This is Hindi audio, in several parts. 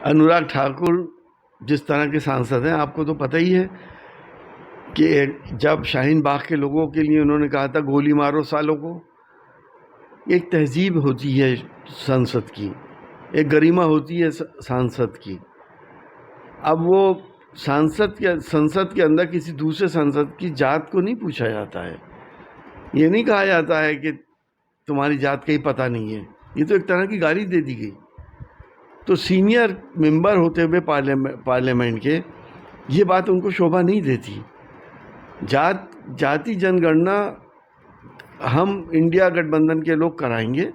अनुराग ठाकुर जिस तरह के सांसद हैं, आपको तो पता ही है कि जब शाहीन बाग के लोगों के लिए उन्होंने कहा था गोली मारो सालों को, एक तहजीब होती है संसद की, एक गरिमा होती है सांसद की। अब वो संसद के अंदर किसी दूसरे सांसद की जात को नहीं पूछा जाता है। ये नहीं कहा जाता है कि तुम्हारी जात का ही पता नहीं है। ये तो एक तरह की गाली दे दी गई। तो सीनियर मेंबर होते हुए पार्लियामेंट के ये बात उनको शोभा नहीं देती। जाति जनगणना हम इंडिया गठबंधन के लोग कराएंगे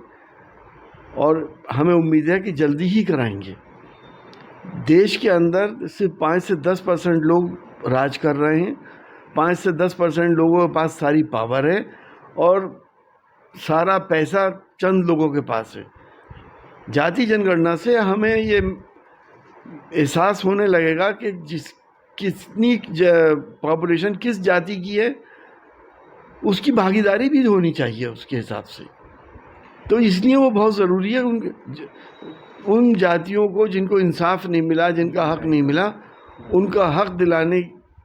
और हमें उम्मीद है कि जल्दी ही कराएंगे। देश के अंदर सिर्फ 5 से 10% लोग राज कर रहे हैं। 5 से 10% लोगों के पास सारी पावर है और सारा पैसा चंद लोगों के पास है। जाति जनगणना से हमें ये एहसास होने लगेगा कि कितनी पॉपुलेशन किस जाति की है, उसकी भागीदारी भी होनी चाहिए उसके हिसाब से। तो इसलिए वो बहुत ज़रूरी है। उन जातियों को जिनको इंसाफ नहीं मिला, जिनका हक नहीं मिला, उनका हक दिलाने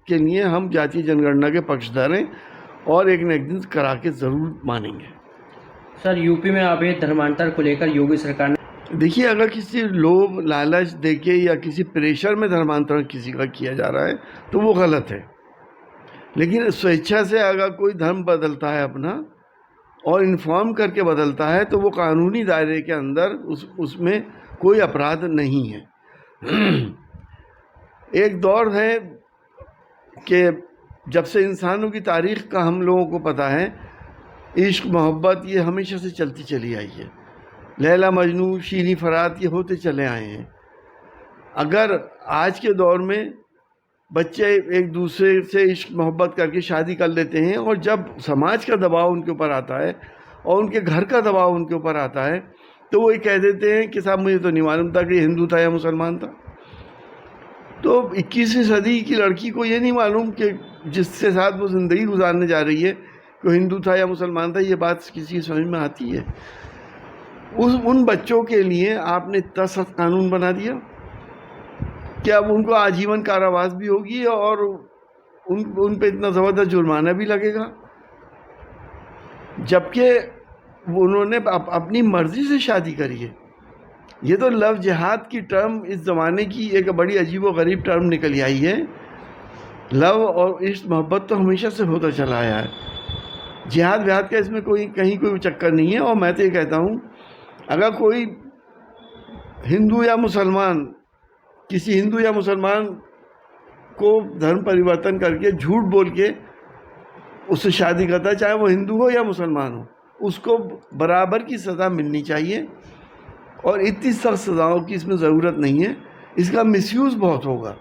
के लिए हम जाति जनगणना के पक्षधर हैं और एक न एक दिन करा के ज़रूर मानेंगे। सर, यूपी में अवैध धर्मांतर को लेकर योगी सरकार ने, देखिए, अगर किसी लोभ लालच देके या किसी प्रेशर में धर्मांतरण किसी का किया जा रहा है तो वो गलत है। लेकिन स्वेच्छा से अगर कोई धर्म बदलता है अपना और इन्फॉर्म करके बदलता है तो वो कानूनी दायरे के अंदर उसमें कोई अपराध नहीं है। एक दौर है कि जब से इंसानों की तारीख का हम लोगों को पता है, इश्क मोहब्बत ये हमेशा से चलती चली आई है। लैला मजनू, शीनी फरात ये होते चले आए हैं। अगर आज के दौर में बच्चे एक दूसरे से इश्क मोहब्बत करके शादी कर लेते हैं और जब समाज का दबाव उनके ऊपर आता है और उनके घर का दबाव उनके ऊपर आता है तो वो ये कह देते हैं कि साहब मुझे तो नहीं मालूम था कि हिंदू था या मुसलमान था। तो 21वीं सदी की लड़की को ये नहीं मालूम कि जिसके साथ वो ज़िंदगी गुजारने जा रही है कि हिंदू था या मुसलमान था। ये बात किसी की समझ में आती है? उन बच्चों के लिए आपने इतना सख्त कानून बना दिया कि अब उनको आजीवन कारावास भी होगी और उन पे इतना ज़बरदस्त जुर्माना भी लगेगा, जबकि उन्होंने अपनी मर्ज़ी से शादी करी है। ये तो लव जिहाद की टर्म इस ज़माने की एक बड़ी अजीब व गरीब टर्म निकल आई है। लव और इश्क मोहब्बत तो हमेशा से होता चला आया है। जिहाद विहाद का इसमें कहीं कोई चक्कर नहीं है। और मैं तो ये कहता हूँ, अगर कोई हिंदू या मुसलमान किसी हिंदू या मुसलमान को धर्म परिवर्तन करके झूठ बोल के उससे शादी करता है, चाहे वो हिंदू हो या मुसलमान हो, उसको बराबर की सज़ा मिलनी चाहिए। और इतनी सख्त सज़ाओं की इसमें ज़रूरत नहीं है। इसका मिसयूज़ बहुत होगा।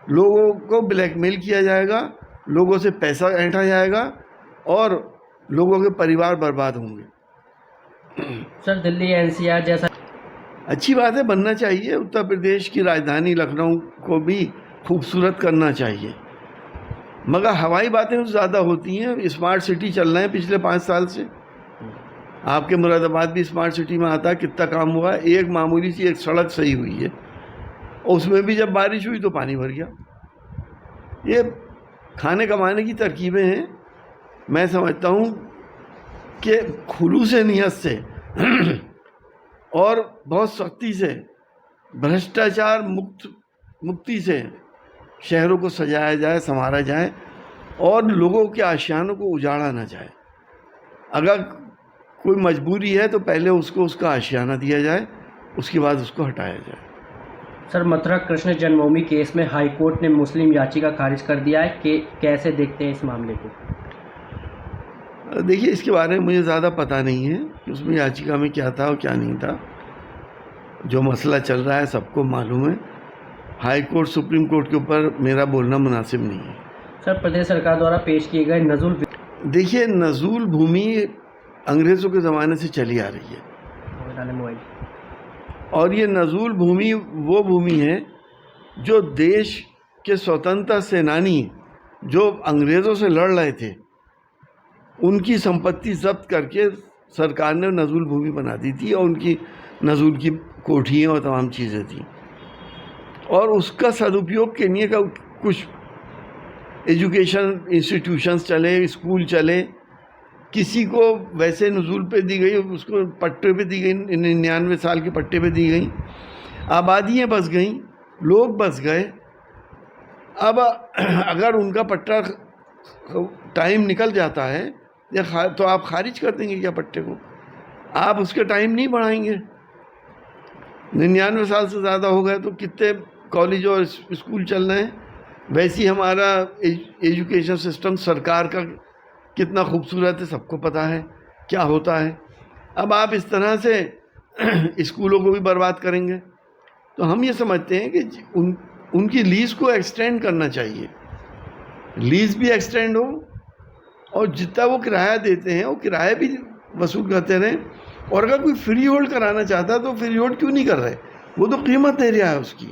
लोगों को ब्लैकमेल किया जाएगा, लोगों से पैसा ऐंठा जाएगा और लोगों के परिवार बर्बाद होंगे। सर, दिल्ली एनसीआर जैसा अच्छी बात है, बनना चाहिए। उत्तर प्रदेश की राजधानी लखनऊ को भी खूबसूरत करना चाहिए, मगर हवाई बातें ज़्यादा होती हैं। स्मार्ट सिटी चल रहे हैं पिछले 5 साल से। आपके मुरादाबाद भी स्मार्ट सिटी में आता है, कितना काम हुआ है। एक मामूली सी एक सड़क सही हुई है और उसमें भी जब बारिश हुई तो पानी भर गया। ये खाने कमाने की तरकीबें हैं। मैं समझता हूँ कि खुलूस नियत से और बहुत सख्ती से, भ्रष्टाचार मुक्ति से शहरों को सजाया जाए, संवारा जाए और लोगों के आशियानों को उजाड़ा ना जाए। अगर कोई मजबूरी है तो पहले उसको उसका आशियाना दिया जाए, उसके बाद उसको हटाया जाए। सर, मथुरा कृष्ण जन्मभूमि केस में हाई कोर्ट ने मुस्लिम याचिका खारिज कर दिया है कि कैसे देखते हैं इस मामले को? देखिए, इसके बारे में मुझे ज़्यादा पता नहीं है कि उसमें याचिका में क्या था और क्या नहीं था। जो मसला चल रहा है सबको मालूम है। हाई कोर्ट सुप्रीम कोर्ट के ऊपर मेरा बोलना मुनासिब नहीं है। सर, प्रदेश सरकार द्वारा पेश किए गए नज़ुल, देखिए, नज़ुल भूमि अंग्रेज़ों के ज़माने से चली आ रही है और ये नज़ुल भूमि वो भूमि है जो देश के स्वतंत्रता सेनानी जो अंग्रेज़ों से लड़ रहे थे उनकी संपत्ति जब्त करके सरकार ने नज़ुल भूमि बना दी थी और उनकी नज़ुल की कोठियाँ और तमाम चीज़ें थी। और उसका सदुपयोग करने का कुछ एजुकेशन इंस्टीट्यूशंस चले, स्कूल चले। किसी को वैसे नज़ूल पे दी गई, उसको पट्टे पे दी गई, 99 साल के पट्टे पे दी गई, आबादियाँ बस गईं, लोग बस गए। अब अगर उनका पट्टा टाइम निकल जाता है या तो आप खारिज कर देंगे क्या पट्टे को? आप उसके टाइम नहीं बढ़ाएंगे। 99 साल से ज़्यादा हो गए तो कितने कॉलेज और स्कूल चल रहे हैं। वैसे ही हमारा एजुकेशन सिस्टम सरकार का कितना खूबसूरत है, सबको पता है क्या होता है। अब आप इस तरह से स्कूलों को भी बर्बाद करेंगे। तो हम ये समझते हैं कि उनकी लीज़ को एक्सटेंड करना चाहिए, लीज़ भी एक्सटेंड हो, और जितना वो किराया देते हैं वो किराया भी वसूल करते रहें। और अगर कोई फ्री होल्ड कराना चाहता है तो फ्री होल्ड क्यों नहीं कर रहे? वो तो कीमत दे रहा है उसकी,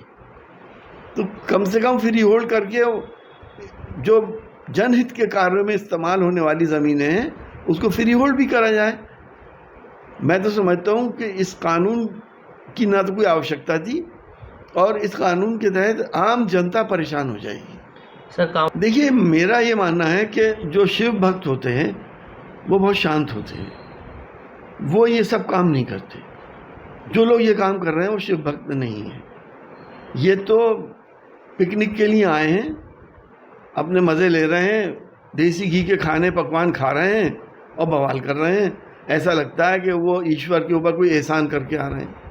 तो कम से कम फ्री होल्ड करके जो जनहित के कार्यों में इस्तेमाल होने वाली ज़मीनें हैं उसको फ्री होल्ड भी करा जाए। मैं तो समझता हूँ कि इस कानून की ना तो कोई आवश्यकता थी, और इस कानून के तहत आम जनता परेशान हो जाएगी। सर देखिए, मेरा ये मानना है कि जो शिव भक्त होते हैं वो बहुत शांत होते हैं, वो ये सब काम नहीं करते। जो लोग ये काम कर रहे हैं वो शिव भक्त नहीं है, ये तो पिकनिक के लिए आए हैं, अपने मज़े ले रहे हैं, देसी घी के खाने पकवान खा रहे हैं और बवाल कर रहे हैं। ऐसा लगता है कि वो ईश्वर के ऊपर कोई एहसान करके आ रहे हैं।